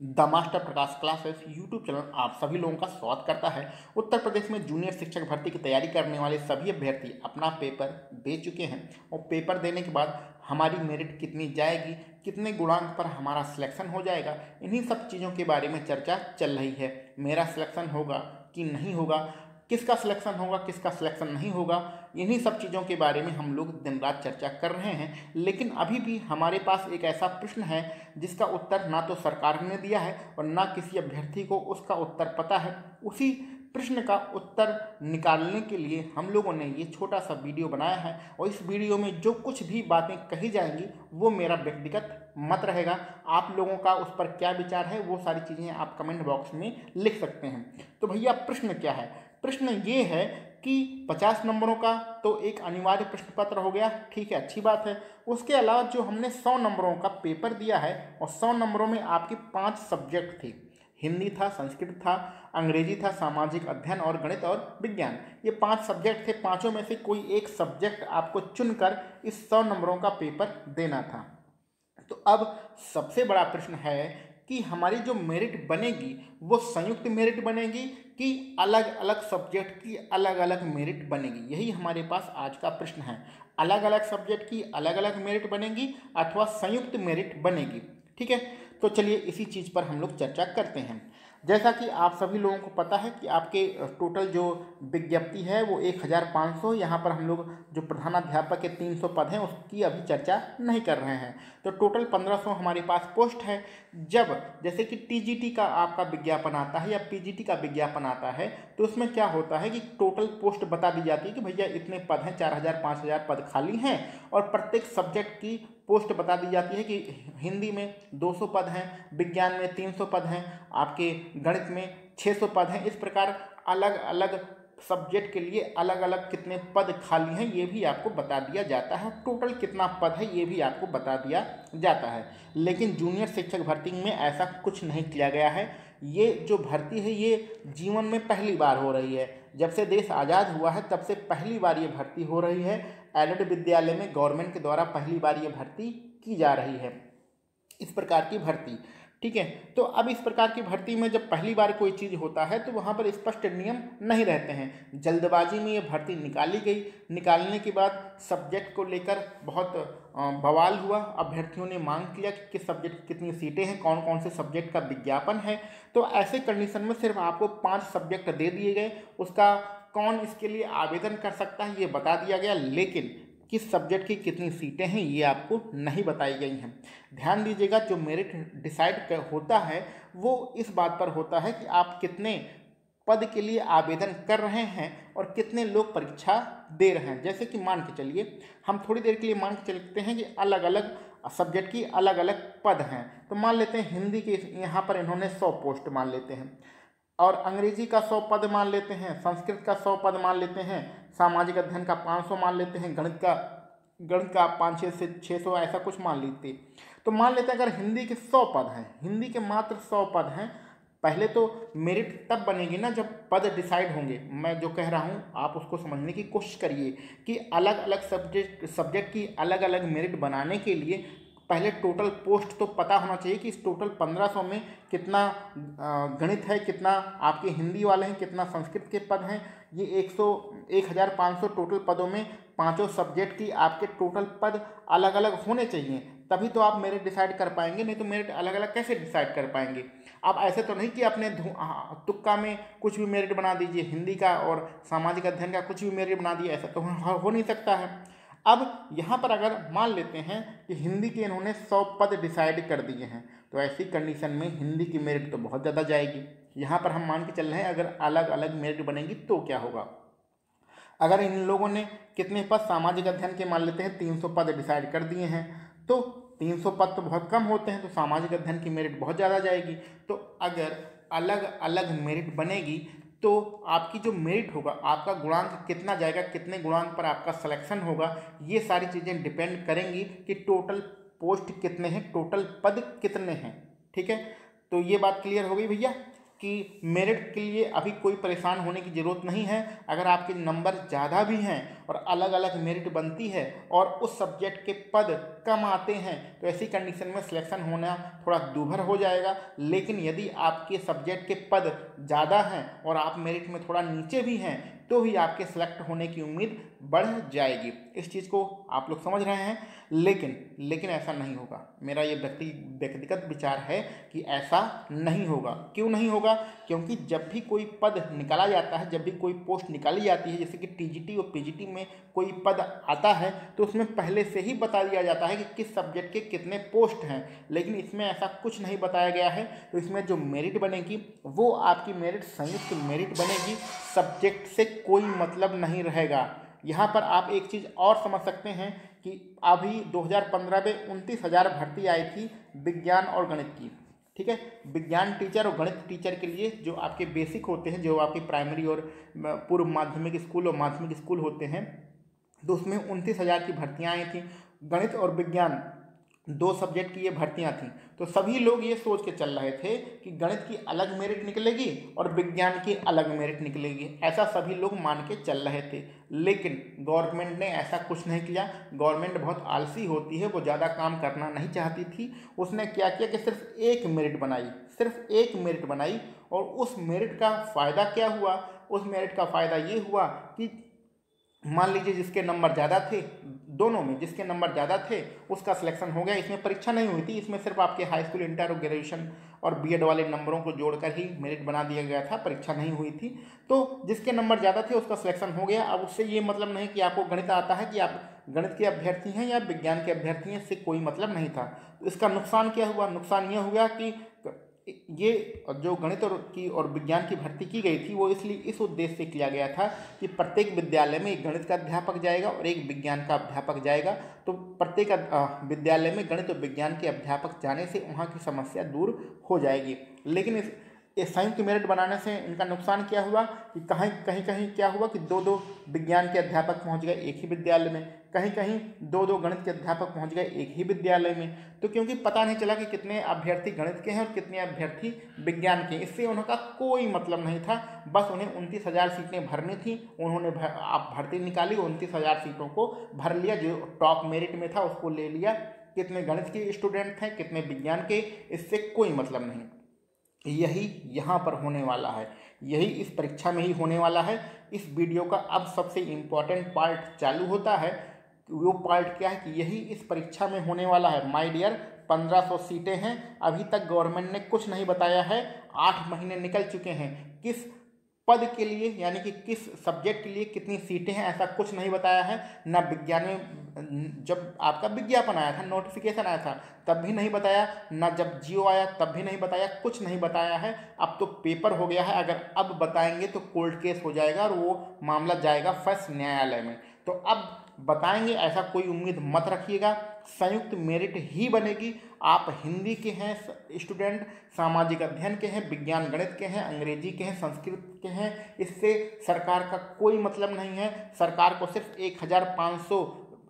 The master Prakash classes YouTube channel आप सभी लोगों का स्वागत करता है। उत्तर प्रदेश में जूनियर शिक्षक भर्ती की तैयारी करने वाले सभी अभ्यर्थी अपना पेपर दे चुके हैं और पेपर देने के बाद हमारी मेरिट कितनी जाएगी, कितने गुणांक पर हमारा सिलेक्शन हो जाएगा, इन्हीं सब चीज़ों के बारे में चर्चा चल रही है। मेरा सिलेक्शन होगा कि नहीं होगा, किसका सिलेक्शन होगा, किसका सिलेक्शन नहीं होगा, इन्हीं सब चीज़ों के बारे में हम लोग दिन रात चर्चा कर रहे हैं। लेकिन अभी भी हमारे पास एक ऐसा प्रश्न है जिसका उत्तर ना तो सरकार ने दिया है और ना किसी अभ्यर्थी को उसका उत्तर पता है। उसी प्रश्न का उत्तर निकालने के लिए हम लोगों ने ये छोटा सा वीडियो बनाया है और इस वीडियो में जो कुछ भी बातें कही जाएंगी वो मेरा व्यक्तिगत मत रहेगा। आप लोगों का उस पर क्या विचार है वो सारी चीज़ें आप कमेंट बॉक्स में लिख सकते हैं। तो भैया प्रश्न क्या है? प्रश्न ये है कि 50 नंबरों का तो एक अनिवार्य प्रश्न पत्र हो गया, ठीक है, अच्छी बात है। उसके अलावा जो हमने 100 नंबरों का पेपर दिया है और 100 नंबरों में आपके 5 सब्जेक्ट थे, हिंदी था, संस्कृत था, अंग्रेजी था, सामाजिक अध्ययन और गणित और विज्ञान। ये 5 सब्जेक्ट थे। पांचों में से कोई एक सब्जेक्ट आपको चुनकर इस 100 नंबरों का पेपर देना था। तो अब सबसे बड़ा प्रश्न है कि हमारी जो मेरिट बनेगी वो संयुक्त मेरिट बनेगी कि अलग अलग सब्जेक्ट की अलग अलग मेरिट बनेगी। यही हमारे पास आज का प्रश्न है। अलग अलग सब्जेक्ट की अलग अलग मेरिट बनेगी अथवा संयुक्त मेरिट बनेगी। ठीक है, तो चलिए इसी चीज़ पर हम लोग चर्चा करते हैं। जैसा कि आप सभी लोगों को पता है कि आपके टोटल जो विज्ञप्ति है वो 1500। यहाँ पर हम लोग जो प्रधानाध्यापक के 300 पद हैं उसकी अभी चर्चा नहीं कर रहे हैं। तो टोटल 1500 हमारे पास पोस्ट है। जब जैसे कि टीजीटी का आपका विज्ञापन आता है या पीजीटी का विज्ञापन आता है तो उसमें क्या होता है कि टोटल पोस्ट बता दी जाती है कि भैया इतने पद हैं, 4000 5000 पद खाली हैं और प्रत्येक सब्जेक्ट की पोस्ट बता दी जाती है कि हिंदी में 200 पद हैं, विज्ञान में 300 पद हैं, आपके गणित में 600 पद हैं। इस प्रकार अलग अलग सब्जेक्ट के लिए अलग अलग कितने पद खाली हैं ये भी आपको बता दिया जाता है। टोटल कितना पद है ये भी आपको बता दिया जाता है। लेकिन जूनियर शिक्षक भर्ती में ऐसा कुछ नहीं किया गया है। ये जो भर्ती है ये जीवन में पहली बार हो रही है। जब से देश आज़ाद हुआ है तब से पहली बार ये भर्ती हो रही है। एडेड विद्यालय में गवर्नमेंट के द्वारा पहली बार ये भर्ती की जा रही है, इस प्रकार की भर्ती। ठीक है, तो अब इस प्रकार की भर्ती में जब पहली बार कोई चीज़ होता है तो वहाँ पर स्पष्ट नियम नहीं रहते हैं। जल्दबाजी में ये भर्ती निकाली गई। निकालने के बाद सब्जेक्ट को लेकर बहुत बवाल हुआ। अभ्यर्थियों ने मांग किया कि किस सब्जेक्ट की कितनी सीटें हैं, कौन कौन से सब्जेक्ट का विज्ञापन है। तो ऐसे कंडीशन में सिर्फ आपको 5 सब्जेक्ट दे दिए गए। उसका कौन इसके लिए आवेदन कर सकता है ये बता दिया गया, लेकिन किस सब्जेक्ट की कितनी सीटें हैं ये आपको नहीं बताई गई हैं। ध्यान दीजिएगा, जो मेरिट डिसाइड होता है वो इस बात पर होता है कि आप कितने पद के लिए आवेदन कर रहे हैं और कितने लोग परीक्षा दे रहे हैं। जैसे कि मान के चलिए, हम थोड़ी देर के लिए मान के चलते हैं कि अलग अलग सब्जेक्ट की अलग अलग पद हैं। तो मान लेते हैं हिंदी के यहाँ पर इन्होंने 100 पोस्ट मान लेते हैं और अंग्रेजी का 100 पद मान लेते हैं, संस्कृत का 100 पद मान लेते हैं, सामाजिक अध्ययन का 500 मान लेते हैं, गणित का 500 से 600 ऐसा कुछ मान लेते। तो मान लेते हैं अगर हिंदी के 100 पद हैं, हिंदी के मात्र 100 पद हैं। पहले तो मेरिट तब बनेगी ना जब पद डिसाइड होंगे। मैं जो कह रहा हूँ आप उसको समझने की कोशिश करिए कि अलग अलग सब्जेक्ट की अलग अलग मेरिट बनाने के लिए पहले टोटल पोस्ट तो पता होना चाहिए कि इस टोटल 1500 में कितना गणित है, कितना आपके हिंदी वाले हैं, कितना संस्कृत के पद हैं। ये 1500 टोटल पदों में पांचों सब्जेक्ट की आपके टोटल पद अलग अलग होने चाहिए, तभी तो आप मेरिट डिसाइड कर पाएंगे। नहीं तो मेरिट अलग अलग कैसे डिसाइड कर पाएंगे? आप ऐसे तो नहीं कि अपने तुक्का में कुछ भी मेरिट बना दीजिए, हिंदी का और सामाजिक अध्ययन का कुछ भी मेरिट बना दिए, ऐसा तो हो नहीं सकता है। अब यहाँ पर अगर मान लेते हैं कि हिंदी के इन्होंने 100 पद डिसाइड कर दिए हैं तो ऐसी कंडीशन में हिंदी की मेरिट तो बहुत ज़्यादा जाएगी। यहाँ पर हम मान के चल रहे हैं अगर अलग अलग मेरिट बनेगी तो क्या होगा। अगर इन लोगों ने कितने पद सामाजिक अध्ययन के मान लेते हैं 300 पद डिसाइड कर दिए हैं तो 300 पद तो बहुत कम होते हैं, तो सामाजिक अध्ययन की मेरिट बहुत ज़्यादा जाएगी। तो अगर अलग अलग मेरिट बनेगी तो आपकी जो मेरिट होगा, आपका गुणांक कितना जाएगा, कितने गुणांक पर आपका सिलेक्शन होगा, ये सारी चीज़ें डिपेंड करेंगी कि टोटल पोस्ट कितने हैं, टोटल पद कितने हैं। ठीक है, तो ये बात क्लियर हो गई भैया कि मेरिट के लिए अभी कोई परेशान होने की ज़रूरत नहीं है। अगर आपके नंबर ज़्यादा भी हैं और अलग अलग मेरिट बनती है और उस सब्जेक्ट के पद कम आते हैं तो ऐसी कंडीशन में सिलेक्शन होना थोड़ा दूभर हो जाएगा। लेकिन यदि आपके सब्जेक्ट के पद ज़्यादा हैं और आप मेरिट में थोड़ा नीचे भी हैं तो भी आपके सेलेक्ट होने की उम्मीद बढ़ जाएगी। इस चीज़ को आप लोग समझ रहे हैं। लेकिन ऐसा नहीं होगा। मेरा ये व्यक्तिगत विचार है कि ऐसा नहीं होगा। क्यों नहीं होगा? क्योंकि जब भी कोई पद निकाला जाता है, जब भी कोई पोस्ट निकाली जाती है, जैसे कि टीजीटी और पीजीटी में कोई पद आता है तो उसमें पहले से ही बता दिया जाता है कि किस सब्जेक्ट के कितने पोस्ट हैं। लेकिन इसमें ऐसा कुछ नहीं बताया गया है। तो इसमें जो मेरिट बनेगी वो आपकी मेरिट संयुक्त मेरिट बनेगी, सब्जेक्ट से कोई मतलब नहीं रहेगा। यहाँ पर आप एक चीज़ और समझ सकते हैं कि अभी 2015 में 29,000 भर्ती आई थी विज्ञान और गणित की। ठीक है, विज्ञान टीचर और गणित टीचर के लिए जो आपके बेसिक होते हैं, जो आपकी प्राइमरी और पूर्व माध्यमिक स्कूल और माध्यमिक स्कूल होते हैं, तो उसमें 29,000 की भर्तियाँ आई थी। गणित और विज्ञान 2 सब्जेक्ट की ये भर्तियां थीं। तो सभी लोग ये सोच के चल रहे थे कि गणित की अलग मेरिट निकलेगी और विज्ञान की अलग मेरिट निकलेगी, ऐसा सभी लोग मान के चल रहे थे। लेकिन गवर्नमेंट ने ऐसा कुछ नहीं किया। गवर्नमेंट बहुत आलसी होती है, वो ज़्यादा काम करना नहीं चाहती थी। उसने क्या किया कि सिर्फ एक मेरिट बनाई और उस मेरिट का फ़ायदा क्या हुआ? उस मेरिट का फ़ायदा ये हुआ कि मान लीजिए जिसके नंबर ज़्यादा थे, दोनों में जिसके नंबर ज़्यादा थे उसका सिलेक्शन हो गया। इसमें परीक्षा नहीं हुई थी, इसमें सिर्फ आपके हाई स्कूल, इंटर और ग्रेजुएशन और बीएड वाले नंबरों को जोड़कर ही मेरिट बना दिया गया था, परीक्षा नहीं हुई थी। तो जिसके नंबर ज़्यादा थे उसका सिलेक्शन हो गया। अब उससे ये मतलब नहीं कि आपको गणित आता है कि आप गणित के अभ्यर्थी हैं या विज्ञान के अभ्यर्थी हैं, इससे कोई मतलब नहीं था। इसका नुकसान क्या हुआ? नुकसान यह हुआ कि ये जो गणित और विज्ञान की भर्ती की गई थी वो इसलिए इस उद्देश्य से किया गया था कि प्रत्येक विद्यालय में एक गणित का अध्यापक जाएगा और एक विज्ञान का अध्यापक जाएगा। तो प्रत्येक विद्यालय में गणित और विज्ञान के अध्यापक जाने से वहाँ की समस्या दूर हो जाएगी। लेकिन इस संयुक्त मेरिट बनाने से इनका नुकसान क्या हुआ कि कहीं क्या हुआ कि 2-2 विज्ञान के अध्यापक पहुंच गए एक ही विद्यालय में, कहीं 2-2 गणित के अध्यापक पहुंच गए एक ही विद्यालय में। तो क्योंकि पता नहीं चला कि कितने अभ्यर्थी गणित के हैं और कितने अभ्यर्थी विज्ञान के, इससे उनका कोई मतलब नहीं था। बस उन्हें 29,000 सीटें भरनी थी। उन्होंने आप भर्ती निकाली, 29,000 सीटों को भर लिया। जो टॉप मेरिट में था उसको ले लिया। कितने गणित के स्टूडेंट हैं, कितने विज्ञान के, इससे कोई मतलब नहीं। यही यहाँ पर होने वाला है, यही इस परीक्षा में ही होने वाला है। इस वीडियो का अब सबसे इम्पॉर्टेंट पार्ट चालू होता है। वो पार्ट क्या है कि यही इस परीक्षा में होने वाला है। माय डियर, 1500 सीटें हैं। अभी तक गवर्नमेंट ने कुछ नहीं बताया है। 8 महीने निकल चुके हैं। किस पद के लिए यानी कि किस सब्जेक्ट के लिए कितनी सीटें हैं ऐसा कुछ नहीं बताया है। ना विज्ञान में जब आपका विज्ञापन आया था, नोटिफिकेशन आया था, तब भी नहीं बताया। ना जब जियो आया तब भी नहीं बताया। कुछ नहीं बताया है। अब तो पेपर हो गया है। अगर अब बताएंगे तो कोर्ट केस हो जाएगा और वो मामला जाएगा फर्स्ट न्यायालय में। तो अब बताएंगे ऐसा कोई उम्मीद मत रखिएगा। संयुक्त मेरिट ही बनेगी। आप हिंदी के हैं स्टूडेंट, सामाजिक अध्ययन के हैं, विज्ञान गणित के हैं, अंग्रेजी के हैं, संस्कृत के हैं, इससे सरकार का कोई मतलब नहीं है। सरकार को सिर्फ 1,500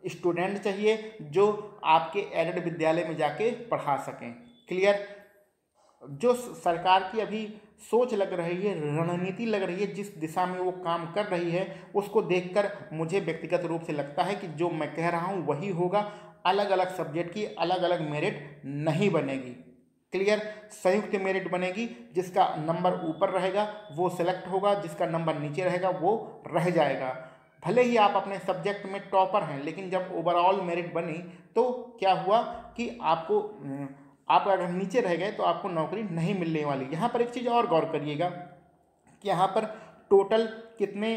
स्टूडेंट चाहिए जो आपके एडेड विद्यालय में जाके पढ़ा सकें। क्लियर? जो सरकार की अभी सोच लग रही है, रणनीति लग रही है, जिस दिशा में वो काम कर रही है, उसको देखकर मुझे व्यक्तिगत रूप से लगता है कि जो मैं कह रहा हूँ वही होगा। अलग अलग सब्जेक्ट की अलग अलग मेरिट नहीं बनेगी। क्लियर? संयुक्त मेरिट बनेगी। जिसका नंबर ऊपर रहेगा वो सेलेक्ट होगा, जिसका नंबर नीचे रहेगा वो रह जाएगा। भले ही आप अपने सब्जेक्ट में टॉपर हैं, लेकिन जब ओवरऑल मेरिट बनी तो क्या हुआ कि आप अगर नीचे रह गए तो आपको नौकरी नहीं मिलने वाली। यहाँ पर एक चीज़ और गौर करिएगा कि यहाँ पर टोटल कितने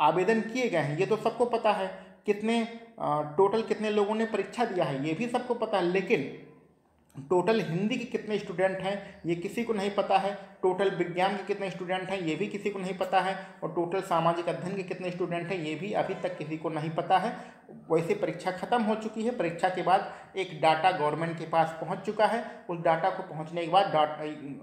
आवेदन किए गए हैं ये तो सबको पता है। टोटल कितने लोगों ने परीक्षा दिया है ये भी सबको पता है। लेकिन टोटल हिंदी के कितने स्टूडेंट हैं ये किसी को नहीं पता है। टोटल विज्ञान के कितने स्टूडेंट हैं ये भी किसी को नहीं पता है। और टोटल सामाजिक अध्ययन के कितने स्टूडेंट हैं ये भी अभी तक किसी को नहीं पता है। वैसे परीक्षा खत्म हो चुकी है। परीक्षा के बाद एक डाटा गवर्नमेंट के पास पहुंच चुका है। उस डाटा को पहुंचने के बाद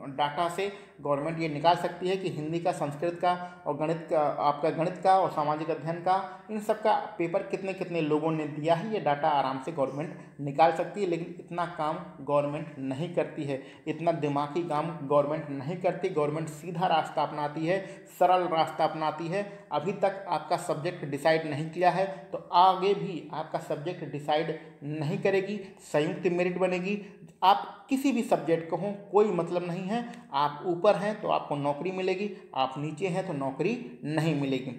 डाटा से गवर्नमेंट ये निकाल सकती है कि हिंदी का, संस्कृत का और गणित का, आपका गणित का और सामाजिक अध्ययन का, इन सब का पेपर कितने कितने लोगों ने दिया है। ये डाटा आराम से गवर्नमेंट निकाल सकती है। लेकिन इतना काम गवर्नमेंट नहीं करती है। इतना दिमागी काम गवर्नमेंट नहीं करती। गवर्नमेंट सीधा रास्ता अपनाती है, सरल रास्ता अपनाती है। अभी तक आपका सब्जेक्ट डिसाइड नहीं किया है तो आगे भी आपका सब्जेक्ट डिसाइड नहीं करेगी। संयुक्त मेरिट बनेगी। आप किसी भी सब्जेक्ट को हो, कोई मतलब नहीं है। आप ऊपर हैं तो आपको नौकरी मिलेगी, आप नीचे हैं तो नौकरी नहीं मिलेगी।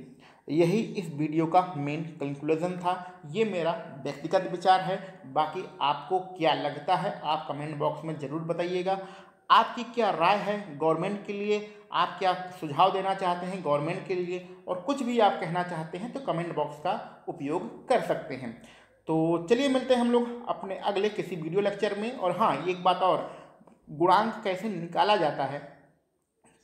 यही इस वीडियो का मेन कंक्लूजन था। ये मेरा व्यक्तिगत विचार है। बाकी आपको क्या लगता है आप कमेंट बॉक्स में ज़रूर बताइएगा। आपकी क्या राय है गवर्नमेंट के लिए, आप क्या सुझाव देना चाहते हैं गवर्नमेंट के लिए, और कुछ भी आप कहना चाहते हैं तो कमेंट बॉक्स का उपयोग कर सकते हैं। तो चलिए मिलते हैं हम लोग अपने अगले किसी वीडियो लेक्चर में। और हाँ, एक बात और, गुणांक कैसे निकाला जाता है,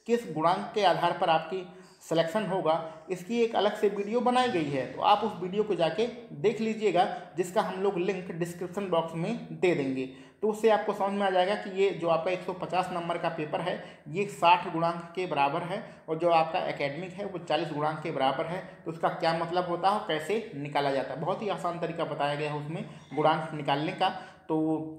किस गुणांक के आधार पर आपकी सिलेक्शन होगा, इसकी एक अलग से वीडियो बनाई गई है। तो आप उस वीडियो को जाके देख लीजिएगा, जिसका हम लोग लिंक डिस्क्रिप्शन बॉक्स में दे देंगे। तो उससे आपको समझ में आ जाएगा कि ये जो आपका 150 नंबर का पेपर है ये 60 गुणांक के बराबर है, और जो आपका एकेडमिक है वो 40 गुणांक के बराबर है। तो उसका क्या मतलब होता है, कैसे निकाला जाता है, बहुत ही आसान तरीका बताया गया है उसमें गुणांक निकालने का। तो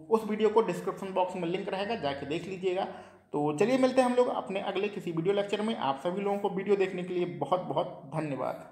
उस वीडियो को डिस्क्रिप्शन बॉक्स में लिंक रहेगा, जाके देख लीजिएगा। तो चलिए मिलते हैं हम लोग अपने अगले किसी वीडियो लेक्चर में। आप सभी लोगों को वीडियो देखने के लिए बहुत बहुत धन्यवाद।